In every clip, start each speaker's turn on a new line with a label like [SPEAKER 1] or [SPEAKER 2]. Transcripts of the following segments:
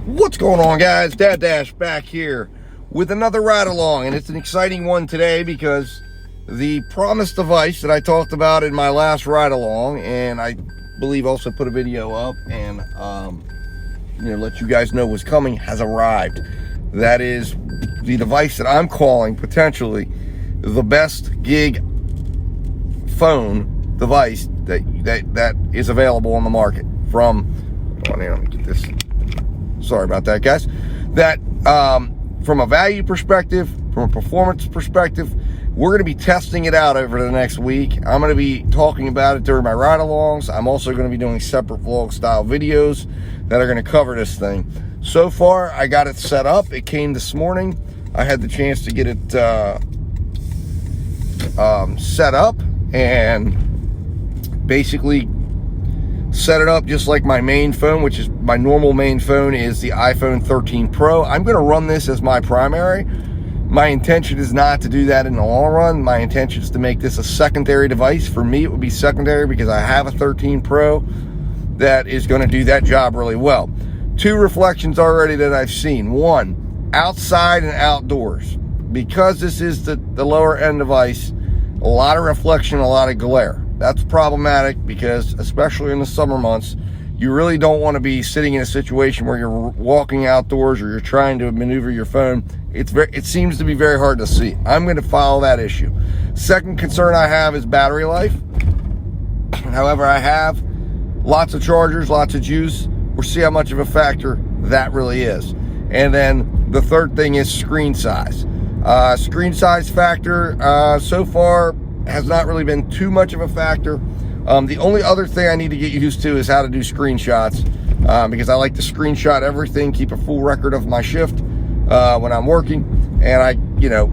[SPEAKER 1] What's going on, guys? Dad Dash back here with another ride along, and it's an exciting one today because the promised device that I talked about in my last ride along, and I believe also put a video up and let you guys know what's coming, has arrived. That is the device that I'm calling potentially the best gig phone device that is available on the market from. Let me get this. Sorry about that, guys. That from a value perspective, from a performance perspective, we're going to be testing it out over the next week. I'm going to be talking about it during my ride-alongs. I'm also going to be doing separate vlog-style videos that are going to cover this thing. So far, I got it set up. It came this morning. I had the chance to get it set up and basically set it up just like my main phone, which is my normal main phone is the iPhone 13 Pro. I'm going to run this as my primary. My intention is not to do that in the long run. My intention is to make this a secondary device. For me, it would be secondary because I have a 13 Pro that is going to do that job really well. Two reflections already that I've seen. One, outside and outdoors. Because this is the lower end device, a lot of reflection, a lot of glare. That's problematic because, especially in the summer months, you really don't want to be sitting in a situation where you're walking outdoors or you're trying to maneuver your phone. It seems to be very hard to see. I'm going to follow that issue. Second concern I have is battery life. However, I have lots of chargers, lots of juice. We'll see how much of a factor that really is. And then the third thing is screen size. Screen size factor so far has not really been too much of a factor. The only other thing I need to get used to is how to do screenshots because I like to screenshot everything, keep a full record of my shift when I'm working, and I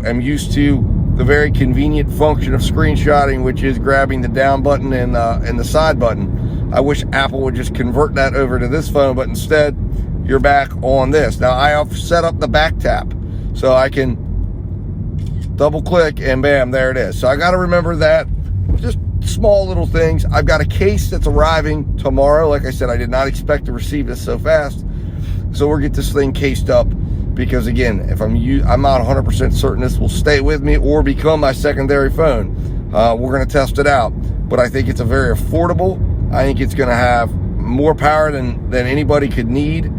[SPEAKER 1] am used to the very convenient function of screenshotting, which is grabbing the down button and the side button. I wish Apple would just convert that over to this phone, but instead you're back on this. Now I have set up the back tap so I can double click and bam, there it is. So I got to remember that. Just small little things. I've got a case that's arriving tomorrow. Like I said, I did not expect to receive this so fast. So we'll get this thing cased up because, again, if I'm not 100% certain this will stay with me or become my secondary phone. We're going to test it out. But I think it's a very affordable. I think it's going to have more power than anybody could need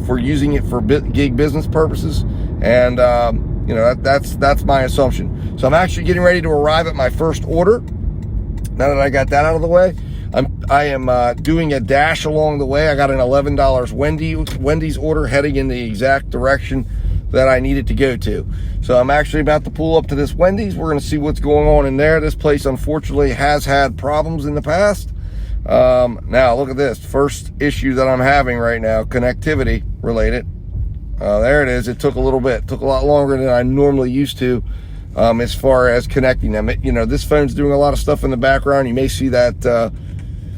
[SPEAKER 1] for using it for gig business purposes. And that's my assumption. So I'm actually getting ready to arrive at my first order. Now that I got that out of the way, I am doing a dash along the way. I got an $11 Wendy's order heading in the exact direction that I needed to go to. So I'm actually about to pull up to this Wendy's. We're going to see what's going on in there. This place, unfortunately, has had problems in the past. Now, look at this. First issue that I'm having right now, connectivity related. There it is. It took a little bit. It took a lot longer than I normally used to as far as connecting them. This phone's doing a lot of stuff in the background. You may see that,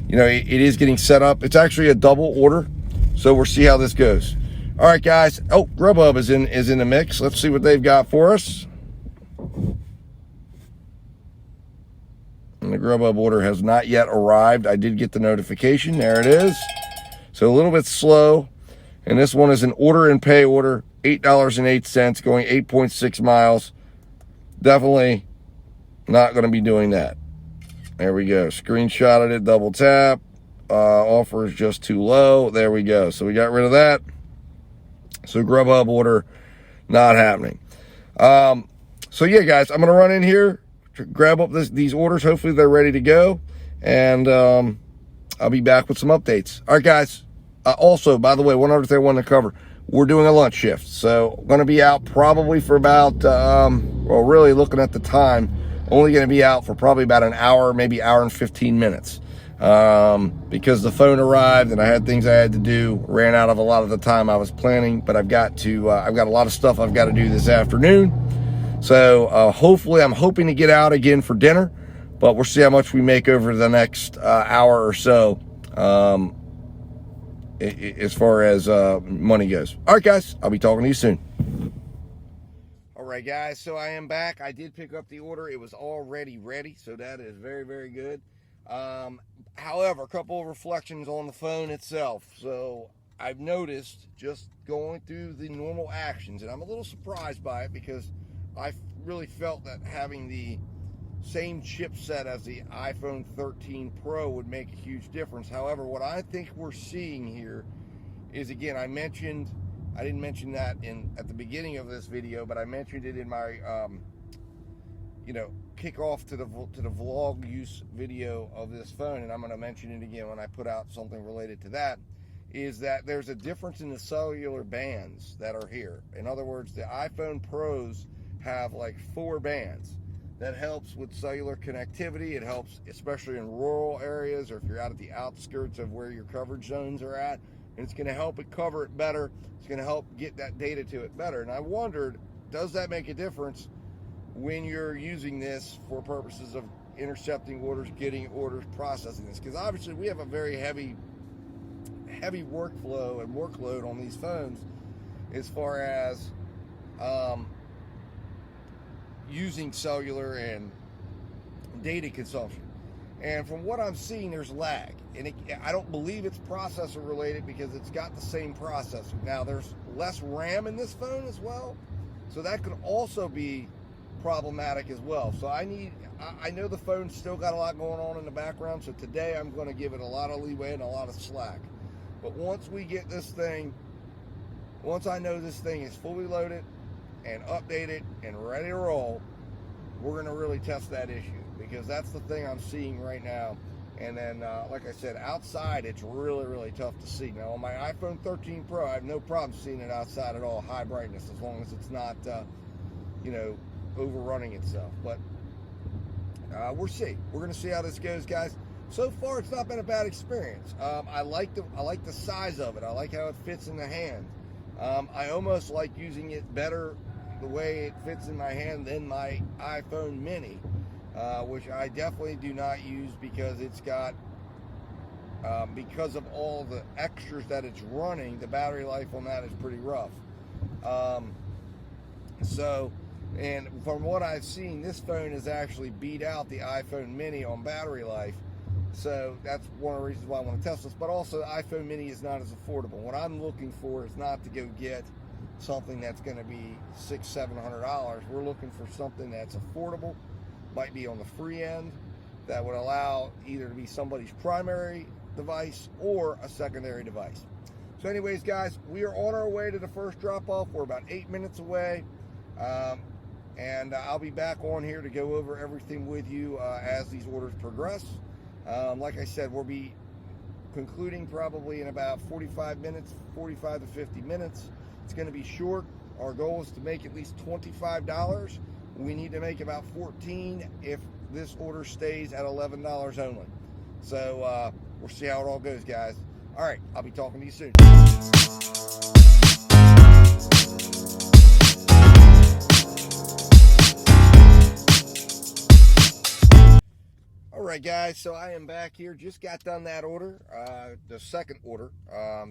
[SPEAKER 1] it is getting set up. It's actually a double order, so we'll see how this goes. All right, guys. Oh, GrubHub is in the mix. Let's see what they've got for us. And the GrubHub order has not yet arrived. I did get the notification. There it is. So a little bit slow. And this one is an order and pay order, $8.08, going 8.6 miles. Definitely not going to be doing that. There we go. Screenshotted it, double tap. Offer is just too low. There we go. So we got rid of that. So GrubHub order not happening. So yeah, guys, I'm going to run in here, grab up these orders. Hopefully they're ready to go. And I'll be back with some updates. All right, guys. Also, by the way, one other thing I wanted to cover. We're doing a lunch shift. So I'm going to be out probably for about, really looking at the time, only going to be out for probably about an hour, maybe hour and 15 minutes. Because the phone arrived and I had things I had to do, ran out of a lot of the time I was planning, but I've got a lot of stuff I've got to do this afternoon. So hopefully I'm hoping to get out again for dinner, but we'll see how much we make over the next hour or so. As far as money goes. All right, guys, I'll be talking to you soon. All right, guys, so I am back. I did pick up the order. It was already ready, so that is very, very good. However, a couple of reflections on the phone itself. So I've noticed just going through the normal actions, and I'm a little surprised by it because I really felt that having the same chipset as the iPhone 13 Pro would make a huge difference. However, what I think we're seeing here is, again, I didn't mention that at the beginning of this video, but I mentioned it in my kickoff to the vlog use video of this phone, and I'm going to mention it again when I put out something related to that, is that there's a difference in the cellular bands that are here. In other words, the iPhone Pros have like 4 bands. That helps with cellular connectivity. It helps especially in rural areas, or if you're out at the outskirts of where your coverage zones are at, and it's going to help it cover it better. It's going to help get that data to it better. And I wondered, does that make a difference when you're using this for purposes of intercepting orders, getting orders, processing this? Because obviously we have a very heavy workflow and workload on these phones as far as using cellular and data consumption. And from what I'm seeing, there's lag. And I don't believe it's processor related because it's got the same processor. Now, there's less RAM in this phone as well, so that could also be problematic as well. So I know the phone's still got a lot going on in the background, so today I'm going to give it a lot of leeway and a lot of slack. But once I know this thing is fully loaded and updated and ready to roll, we're going to really test that issue, because that's the thing I'm seeing right now. And then, like I said, outside it's really, really tough to see. Now, on my iPhone 13 Pro, I have no problem seeing it outside at all, high brightness, as long as it's not, overrunning itself. But we'll see. We're going to see how this goes, guys. So far, it's not been a bad experience. I like the size of it. I like how it fits in the hand. I almost like using it better the way it fits in my hand than my iPhone mini, which I definitely do not use because it's got, because of all the extras that it's running, the battery life on that is pretty rough. And from what I've seen, this phone has actually beat out the iPhone mini on battery life. So that's one of the reasons why I want to test this. But also, the iPhone mini is not as affordable. What I'm looking for is not to go get something that's going to be $600-700. We're looking for something that's affordable, might be on the free end, that would allow either to be somebody's primary device or a secondary device. So anyways, guys, we are on our way to the first drop-off. We're about 8 minutes away. And I'll be back on here to go over everything with you as these orders progress. Like I said, we'll be concluding probably in about 45 to 50 minutes. It's going to be short. Our goal is to make at least $25. We need to make about $14 if this order stays at $11 only. So we'll see how it all goes, guys. All right, I'll be talking to you soon. Alright guys, so I am back here. Just got done that order, the second order.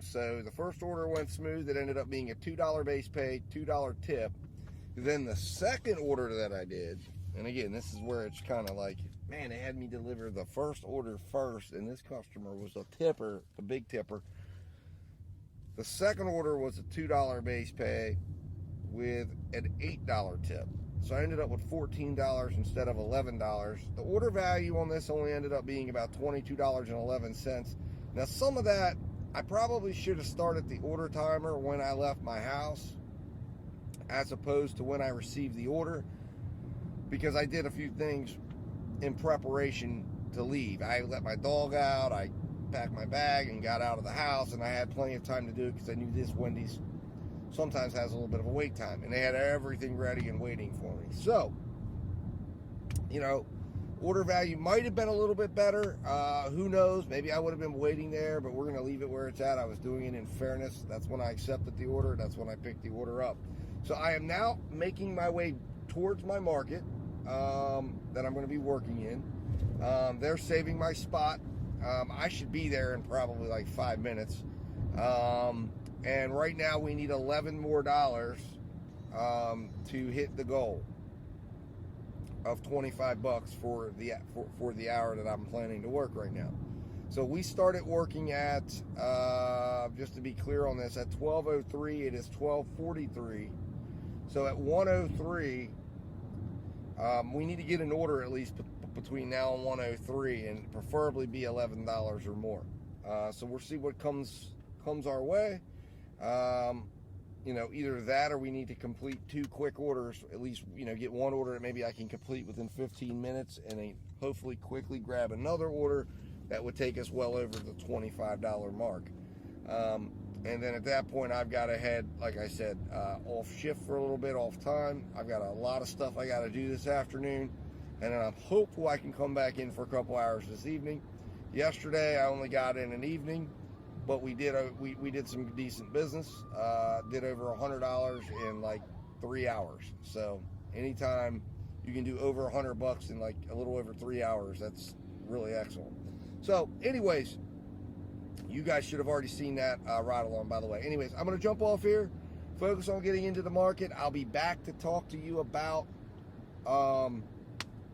[SPEAKER 1] So the first order went smooth. It ended up being a $2 base pay, $2 tip. Then the second order that I did, and again, this is where it's kind of like, man, they had me deliver the first order first, and this customer was a tipper, a big tipper. The second order was a $2 base pay with an $8 tip. So I ended up with $14 instead of $11. The order value on this only ended up being about $22.11. Now, some of that, I probably should have started the order timer when I left my house as opposed to when I received the order, because I did a few things in preparation to leave. I let my dog out, I packed my bag and got out of the house, and I had plenty of time to do it because I knew this Wendy's sometimes has a little bit of a wait time, and they had everything ready and waiting for me. So, order value might have been a little bit better. Who knows? Maybe I would have been waiting there, but we're going to leave it where it's at. I was doing it in fairness. That's when I accepted the order. That's when I picked the order up. So I am now making my way towards my market that I'm going to be working in. They're saving my spot. I should be there in probably like 5 minutes. And right now we need $11 more to hit the goal of $25 for the hour that I'm planning to work right now. So we started working at, just to be clear on this, at 12:03. It is 12:43. So at 1:03, we need to get an order at least between now and 1:03, and preferably be $11 or more. So we'll see what comes our way. Either that or we need to complete 2 quick orders, at least, get one order that maybe I can complete within 15 minutes and hopefully quickly grab another order that would take us well over the $25 mark. And then at that point, I've got to head, like I said, off shift for a little bit, off time. I've got a lot of stuff I got to do this afternoon, and then I'm hopeful I can come back in for a couple hours this evening. Yesterday, I only got in an evening, but we did some decent business. Did over $100 in like 3 hours. So anytime you can do over $100 in like a little over 3 hours, that's really excellent. So anyways, you guys should have already seen that ride along, by the way. Anyways, I'm going to jump off here, focus on getting into the market. I'll be back to talk to you about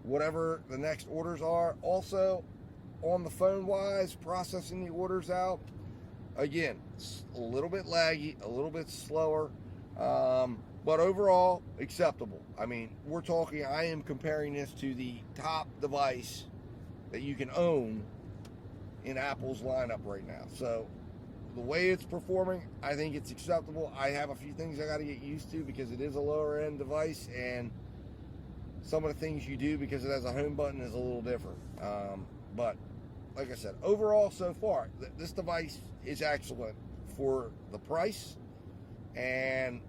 [SPEAKER 1] whatever the next orders are. Also, on the phone wise, processing the orders out. Again, it's a little bit laggy, a little bit slower, but overall acceptable. I mean, we're talking, I am comparing this to the top device that you can own in Apple's lineup right now. So the way it's performing, I think it's acceptable. I have a few things I got to get used to because it is a lower end device, and some of the things you do because it has a home button is a little different. But like I said, overall so far, this device is excellent for the price, and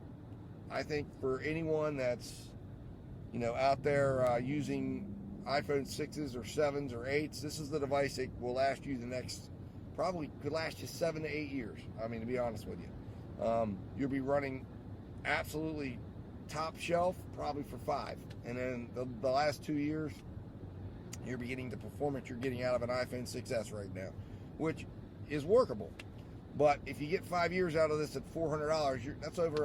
[SPEAKER 1] I think for anyone that's out there using iPhone 6s or 7s or 8s, this is the device that will last you probably could last you 7 to 8 years. I mean, to be honest with you, you'll be running absolutely top shelf probably for 5, and then the last 2 years you'll be getting the performance you're getting out of an iPhone 6s right now, which is workable. But if you get 5 years out of this at $400,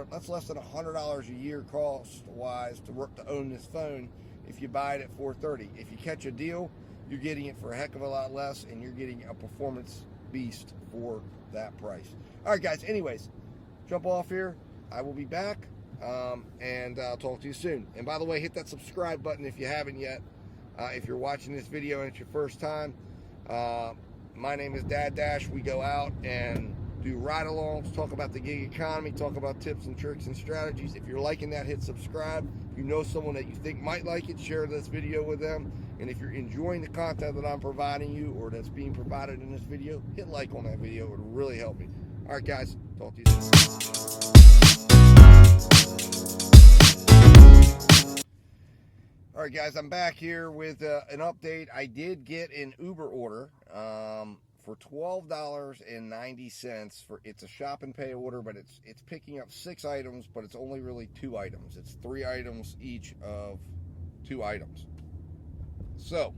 [SPEAKER 1] that's less than $100 a year cost wise to own this phone. If you buy it at $430, if you catch a deal, you're getting it for a heck of a lot less, and you're getting a performance beast for that price. All right, guys. Anyways, jump off here. I will be back, and I'll talk to you soon. And by the way, hit that subscribe button if you haven't yet. If you're watching this video and it's your first time, my name is Dad Dash. We go out and do ride-alongs, talk about the gig economy, talk about tips and tricks and strategies. If you're liking that, hit subscribe. If you know someone that you think might like it, share this video with them. And if you're enjoying the content that I'm providing you or that's being provided in this video, hit like on that video. It would really help me. All right, guys. Talk to you soon. All right, guys, I'm back here with an update. I did get an Uber order for $12.90 it's a shop and pay order, but it's picking up 6 items, but it's only really 2 items. It's 3 items each of 2 items. So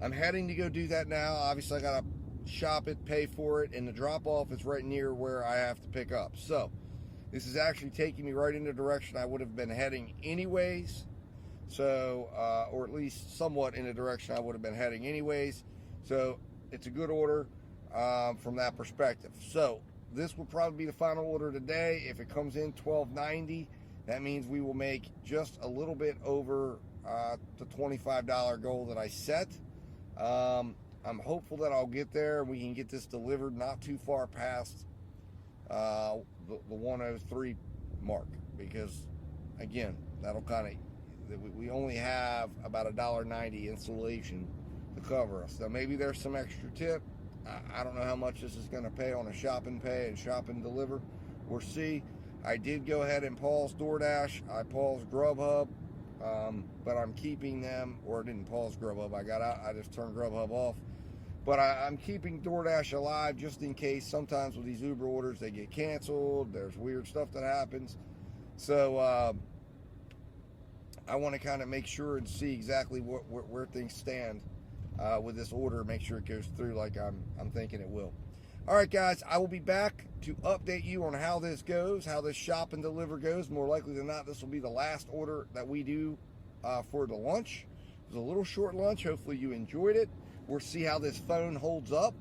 [SPEAKER 1] I'm heading to go do that now. Obviously, I gotta shop it, pay for it, and the drop off is right near where I have to pick up. So this is actually taking me right in the direction I would have been heading anyways. So, or at least somewhat in the direction I would have been heading anyways. So it's a good order from that perspective. So this will probably be the final order today. If it comes in $12.90, that means we will make just a little bit over the $25 goal that I set. I'm hopeful that I'll get there and we can get this delivered not too far past the 103 mark, because again, that'll kind of, we only have about $1.90 installation to cover us. Now maybe there's some extra tip. I don't know how much this is going to pay on a shop and pay and shop and deliver. We'll see. I did go ahead and pause DoorDash. I paused GrubHub, but I'm keeping them, or I didn't pause GrubHub. I got out. I just turned GrubHub off. But I'm keeping DoorDash alive just in case. Sometimes with these Uber orders, they get canceled. There's weird stuff that happens. So I want to kind of make sure and see exactly where things stand with this order. Make sure it goes through like I'm thinking it will. All right, guys, I will be back to update you on how this goes, how this shop and deliver goes. More likely than not, this will be the last order that we do for the lunch. It was a little short lunch. Hopefully you enjoyed it. We'll see how this phone holds up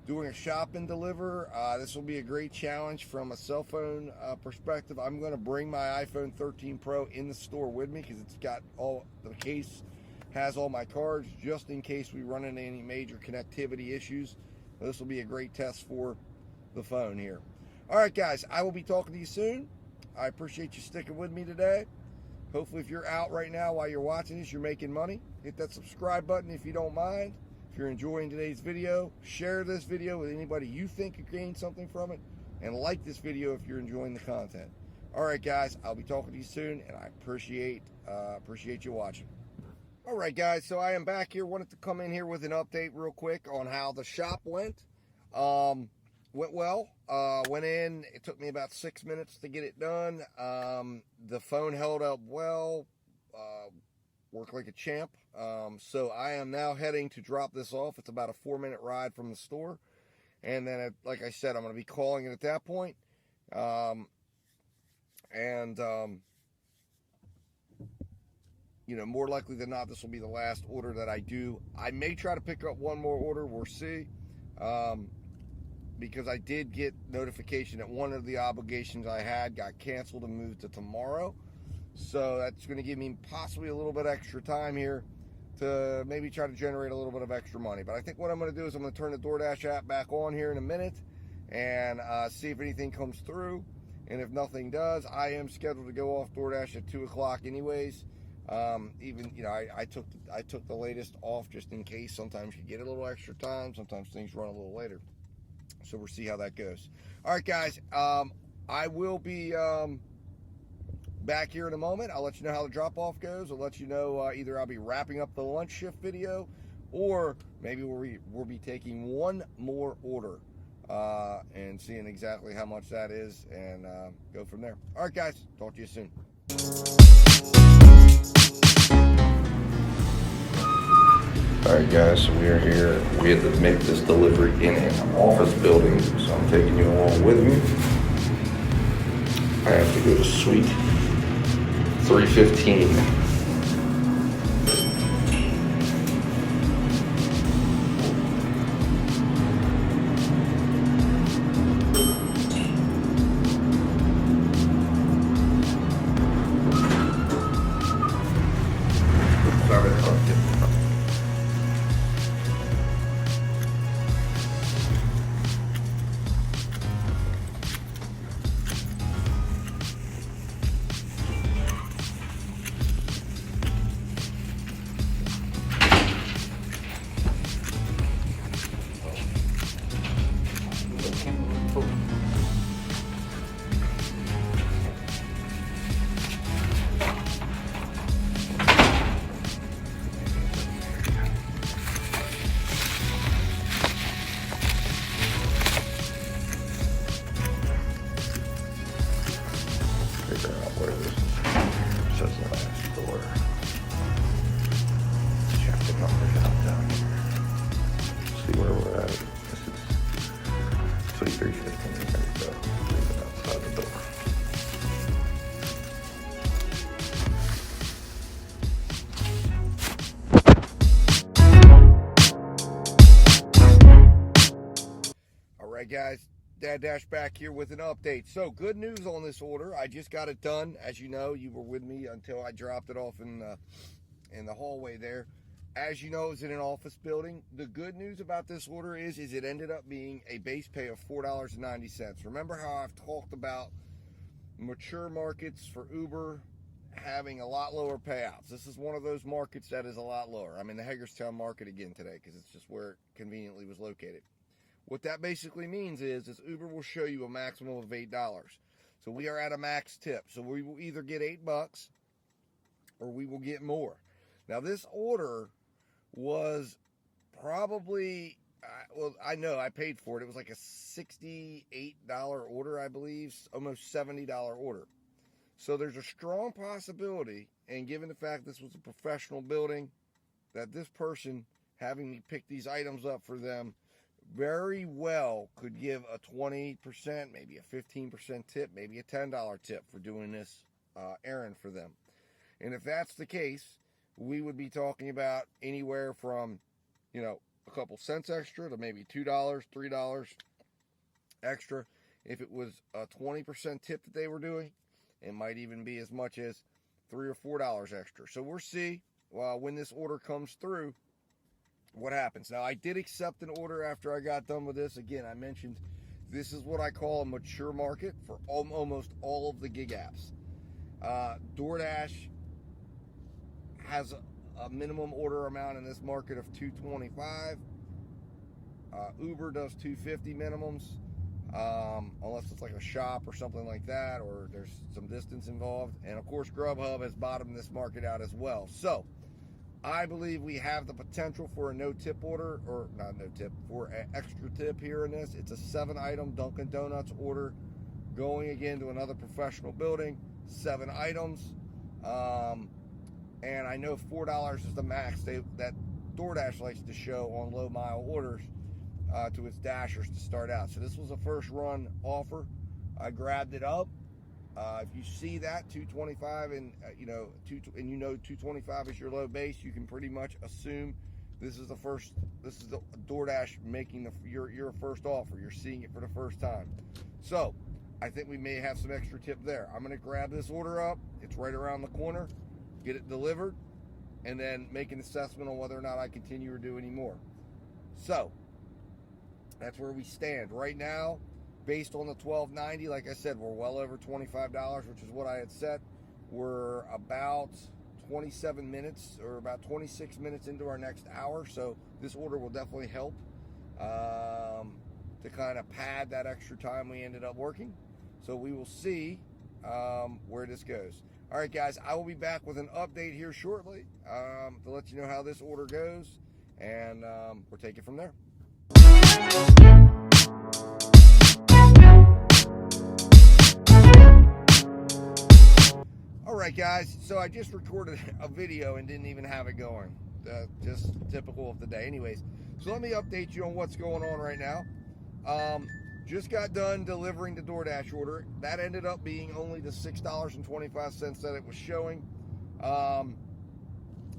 [SPEAKER 1] doing a shop and deliver. This will be a great challenge from a cell phone perspective. I'm going to bring my iPhone 13 Pro in the store with me because it's got all the case, has all my cards just in case we run into any major connectivity issues. This will be a great test for the phone here. All right, guys, I will be talking to you soon. I appreciate you sticking with me today. Hopefully, if you're out right now while you're watching this, you're making money. Hit that subscribe button if you don't mind. If you're enjoying today's video, share this video with anybody you think could gain something from it, and like this video if you're enjoying the content. All right, guys, I'll be talking to you soon, and I appreciate you watching. All right, guys, so I am back here. Wanted to come in here with an update real quick on how the shop went. Went well. Went in. It took me about 6 minutes to get it done. The phone held up well. Worked like a champ. So I am now heading to drop this off. It's about a 4-minute ride from the store. And then, like I said, I'm going to be calling it at that point. You know, more likely than not, this will be the last order that I do. I may try to pick up one more order. We'll see. Because I did get notification that one of the obligations I had got canceled and moved to tomorrow. So that's going to give me possibly a little bit extra time here to maybe try to generate a little bit of extra money. But I think what I'm going to do is I'm going to turn the DoorDash app back on here in a minute and see if anything comes through. And if nothing does, I am scheduled to go off DoorDash at 2 o'clock anyways. Even, you know, I took the latest off just in case. Sometimes you get a little extra time. Sometimes things run a little later. So we'll see how that goes. All right, guys. I will be back here in a moment. I'll let you know how the drop-off goes. I'll let you know either I'll be wrapping up the lunch shift video or maybe we'll be taking one more order and seeing exactly how much that is and go from there. All right, guys. Talk to you soon. Alright guys, so we are here. We had to make this delivery in an office building, so I'm taking you along with me. I have to go to suite 315. Figure out where this says the last door. Check the numbers out down here. See where we're at. This is suite 315. There we go. Leave it outside the door. Alright guys, Dad Dash back here with an update. So good news on this order. I just got it done. As you know, you were with me until I dropped it off in the hallway there. As you know, it was in an office building. The good news about this order is it ended up being a base pay of $4.90. Remember how I've talked about mature markets for Uber having a lot lower payouts. This is one of those markets that is a lot lower. I'm in the Hagerstown market again today because it's just where it conveniently was located. What that basically means is Uber will show you a maximum of $8. So we are at a max tip. So we will either get $8 or we will get more. Now this order was probably, well, I know I paid for it. It was like a $68 order, I believe, almost $70 order. So there's a strong possibility, and given the fact this was a professional building, that this person having me pick these items up for them very well could give a 20%, maybe a 15% tip, maybe a $10 tip for doing this errand for them. And if that's the case, we would be talking about anywhere from, you know, a couple cents extra to maybe $2, $3 extra. If it was a 20% tip that they were doing, it might even be as much as $3 or $4 extra. So we'll see when this order comes through what happens. Now, I did accept an order after I got done with this. Again, I mentioned this is what I call a mature market for almost all of the gig apps. DoorDash has a minimum order amount in this market of $225. Uber does $250 minimums, unless it's like a shop or something like that, or there's some distance involved. And of course, GrubHub has bottomed this market out as well. So I believe we have the potential for a no-tip order, or not no-tip, for an extra tip here in this. It's a 7-item Dunkin' Donuts order going again to another professional building, 7 items. And I know $4 is the max that DoorDash likes to show on low-mile orders to its dashers to start out. So this was a first-run offer. I grabbed it up. If you see that $225 and you know $225 is your low base, you can pretty much assume this is the DoorDash making your first offer. You're seeing it for the first time. So I think we may have some extra tip there. I'm going to grab this order up. It's right around the corner. Get it delivered, and then make an assessment on whether or not I continue or do any more. So that's where we stand right now. Based on the $12.90, like I said, we're well over $25, which is what I had set. We're about 27 minutes or about 26 minutes into our next hour, so this order will definitely help to kind of pad that extra time we ended up working. So we will see where this goes. All right, guys, I will be back with an update here shortly to let you know how this order goes, and we'll take it from there. All right, guys, so I just recorded a video and didn't even have it going. Just typical of the day. Anyways, so let me update you on what's going on right now. Just got done delivering the DoorDash order. That ended up being only the $6.25 that it was showing.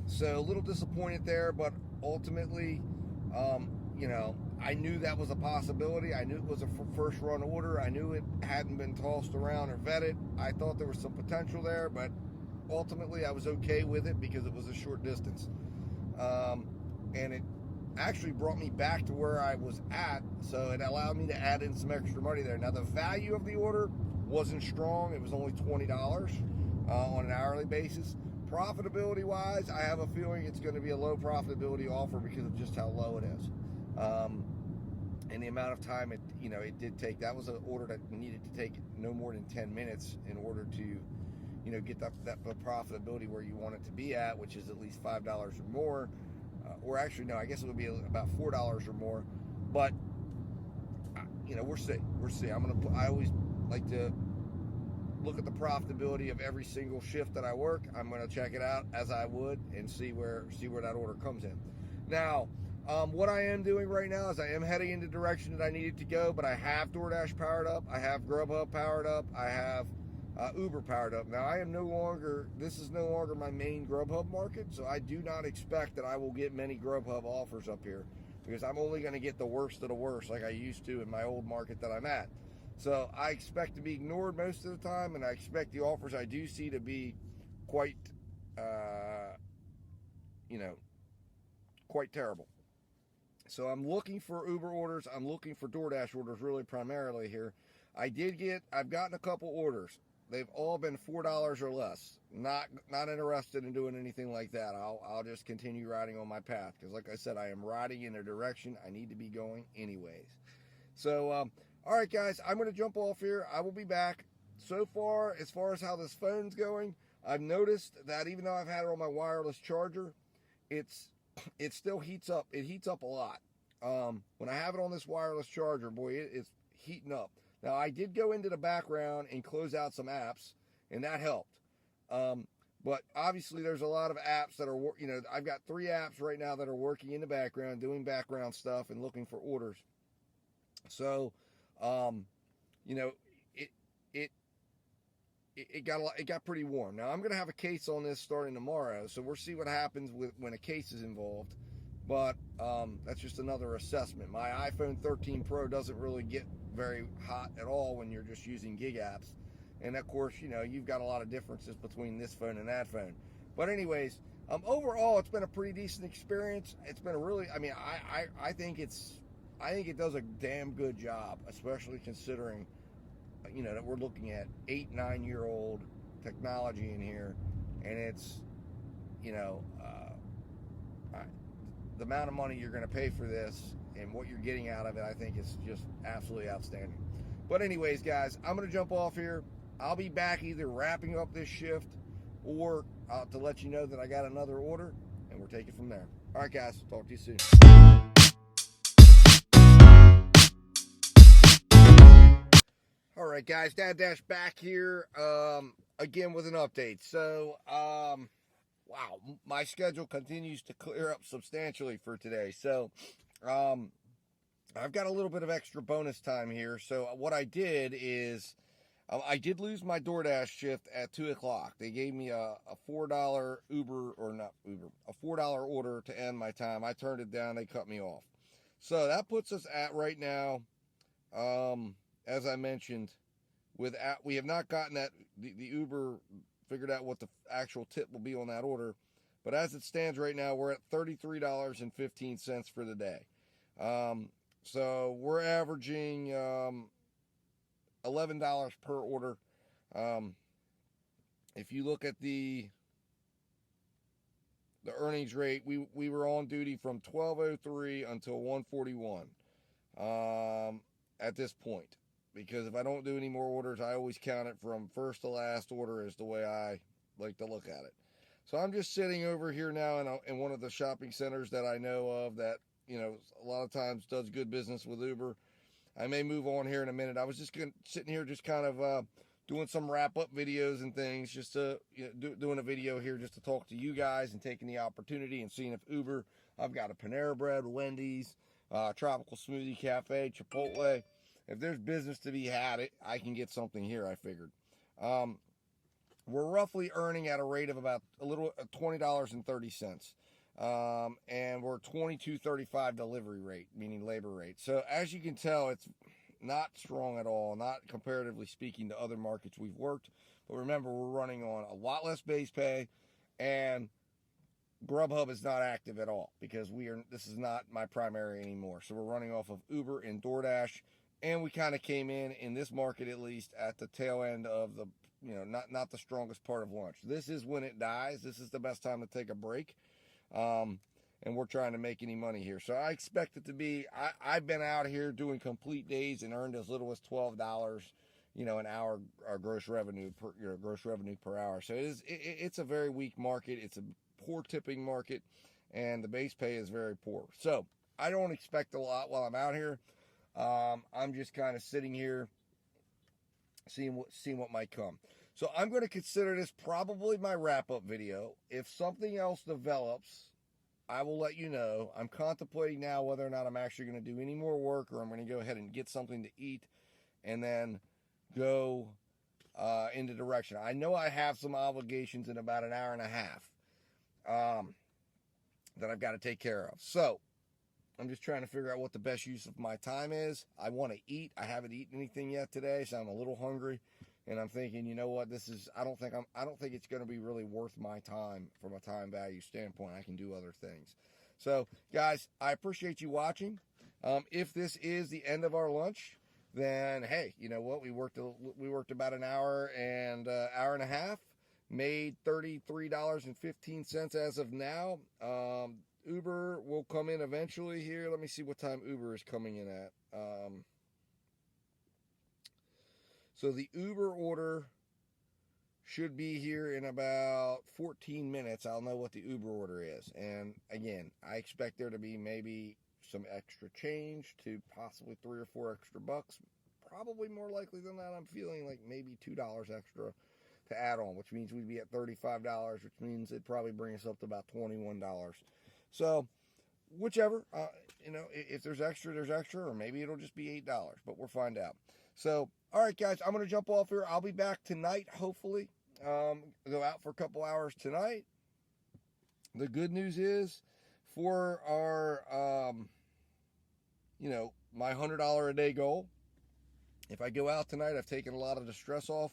[SPEAKER 1] So a little disappointed there, but ultimately, you know, I knew that was a possibility. I knew it was a first run order. I knew it hadn't been tossed around or vetted. I thought there was some potential there, but ultimately I was okay with it because it was a short distance. And it actually brought me back to where I was at, so it allowed me to add in some extra money there. Now, the value of the order wasn't strong. It was only $20 on an hourly basis. Profitability wise, I have a feeling it's going to be a low profitability offer because of just how low it is. And the amount of time it did take. That was an order that needed to take no more than 10 minutes in order to get that profitability where you want it to be at, which is at least $5 or more. Or actually, no, I guess it would be about $4 or more. But we'll see. I always like to look at the profitability of every single shift that I work. I'm going to check it out as I would and see where that order comes in. Now, what I am doing right now is I am heading in the direction that I needed to go, but I have DoorDash powered up, I have GrubHub powered up, I have Uber powered up. Now, this is no longer my main GrubHub market, so I do not expect that I will get many GrubHub offers up here because I'm only going to get the worst of the worst like I used to in my old market that I'm at. So I expect to be ignored most of the time, and I expect the offers I do see to be quite terrible. So I'm looking for Uber orders. I'm looking for DoorDash orders really primarily here. I've gotten a couple orders. They've all been $4 or less. Not interested in doing anything like that. I'll just continue riding on my path because, like I said, I am riding in a direction I need to be going anyways. So, all right, guys, I'm going to jump off here. I will be back. So far as how this phone's going, I've noticed that even though I've had it on my wireless charger, it still heats up. It heats up a lot. When I have it on this wireless charger, boy, it's heating up. Now, I did go into the background and close out some apps, and that helped. But obviously, there's a lot of apps that are, I've got 3 apps right now that are working in the background, doing background stuff and looking for orders. So, it got pretty warm. Now, I'm going to have a case on this starting tomorrow, so we'll see what happens when a case is involved. but that's just another assessment. My iPhone 13 Pro doesn't really get very hot at all when you're just using gig apps. And of course, you've got a lot of differences between this phone and that phone. But anyways, overall, it's been a pretty decent experience. It's been a really, I think it does a damn good job, especially considering, that we're looking at 8-9-year-old technology in here, and it's, the amount of money you're going to pay for this and what you're getting out of it, I think is just absolutely outstanding. But anyways, guys, I'm going to jump off here. I'll be back either wrapping up this shift or to let you know that I got another order, and we'll take it from there. All right, guys, talk to you soon. All right, guys, Dad Dash back here again with an update. So, wow, my schedule continues to clear up substantially for today. So, I've got a little bit of extra bonus time here. So, what I did is I did lose my DoorDash shift at 2 o'clock. They gave me a $4 a $4 order to end my time. I turned it down. They cut me off. So, that puts us at right now, as I mentioned, we have not gotten the Uber figured out what the actual tip will be on that order, but as it stands right now, we're at $33.15 for the day. So we're averaging $11 per order. If you look at the earnings rate, we were on duty from 12:03 until 1:41 at this point. Because if I don't do any more orders, I always count it from first to last order is the way I like to look at it. So I'm just sitting over here now in one of the shopping centers that I know of that, a lot of times does good business with Uber. I may move on here in a minute. I was just sitting here just kind of doing some wrap-up videos and things, just to doing a video here just to talk to you guys and taking the opportunity and seeing if Uber, I've got a Panera Bread, Wendy's, Tropical Smoothie Cafe, Chipotle. If there's business to be had, I can get something here, I figured. We're roughly earning at a rate of about $20.30. And we're $22.35 delivery rate, meaning labor rate. So as you can tell, it's not strong at all, not comparatively speaking to other markets we've worked. But remember, we're running on a lot less base pay, and GrubHub is not active at all because this is not my primary anymore. So we're running off of Uber and DoorDash. And we kind of came in this market, at least at the tail end of the, not the strongest part of lunch. This is when it dies. This is the best time to take a break. And we're trying to make any money here. So I expect it to be, I've been out here doing complete days and earned as little as $12, an hour gross revenue per hour. So it's a very weak market. It's a poor tipping market, and the base pay is very poor. So I don't expect a lot while I'm out here. I'm just kind of sitting here seeing what might come. So I'm going to consider this probably my wrap-up video. If something else develops, I will let you know. I'm contemplating now whether or not I'm actually going to do any more work, or I'm going to go ahead and get something to eat and then go into direction. I know I have some obligations in about an hour and a half that I've got to take care of. So I'm just trying to figure out what the best use of my time is. I want to eat. I haven't eaten anything yet today, so I'm a little hungry. And I'm thinking, you know what, I don't think it's going to be really worth my time from a time value standpoint. I can do other things. So, guys, I appreciate you watching. If this is the end of our lunch, then hey, you know what? We worked about an hour and a half, made $33.15 as of now. Uber will come in eventually here. Let me see what time Uber is coming in at. So the Uber order should be here in about 14 minutes. I'll know what the Uber order is. And again, I expect there to be maybe some extra change to possibly $3 or $4 extra bucks. Probably more likely than that. I'm feeling like maybe $2 extra to add on, which means we'd be at $35, which means it'd probably bring us up to about $21. So, whichever, if there's extra, there's extra, or maybe it'll just be $8, but we'll find out. So, all right, guys, I'm going to jump off here. I'll be back tonight, hopefully. Go out for a couple hours tonight. The good news is for our, my $100 a day goal. If I go out tonight, I've taken a lot of the stress off.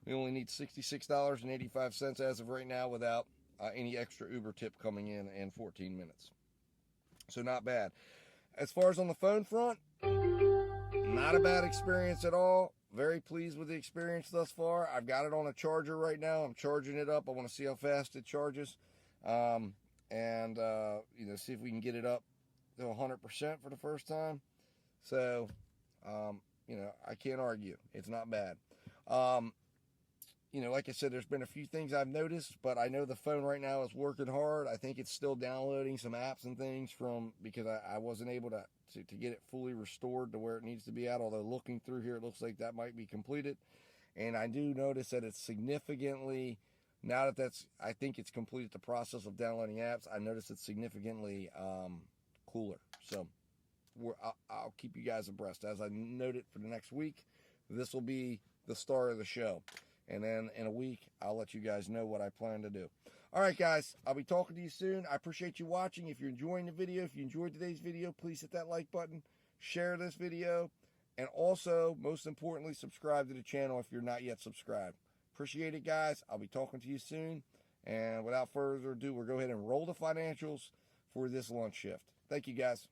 [SPEAKER 1] We only need $66.85 as of right now without any extra Uber tip coming in 14 minutes. So not bad. As far as on the phone front, not a bad experience at all. Very pleased with the experience thus far. I've got it on a charger right now. I'm charging it up. I want to see how fast it charges. See if we can get it up to 100% for the first time. So, I can't argue. It's not bad. Like I said, there's been a few things I've noticed, but I know the phone right now is working hard. I think it's still downloading some apps and things because I wasn't able to get it fully restored to where it needs to be at. Although looking through here, it looks like that might be completed. And I do notice that it's significantly, now that I think it's completed the process of downloading apps, I notice it's significantly cooler. So I'll keep you guys abreast. As I noted for the next week, this will be the star of the show. And then in a week, I'll let you guys know what I plan to do. All right, guys, I'll be talking to you soon. I appreciate you watching. If you're enjoying the video, if you enjoyed today's video, please hit that like button, share this video, and also, most importantly, subscribe to the channel if you're not yet subscribed. Appreciate it, guys. I'll be talking to you soon. And without further ado, we'll go ahead and roll the financials for this lunch shift. Thank you, guys.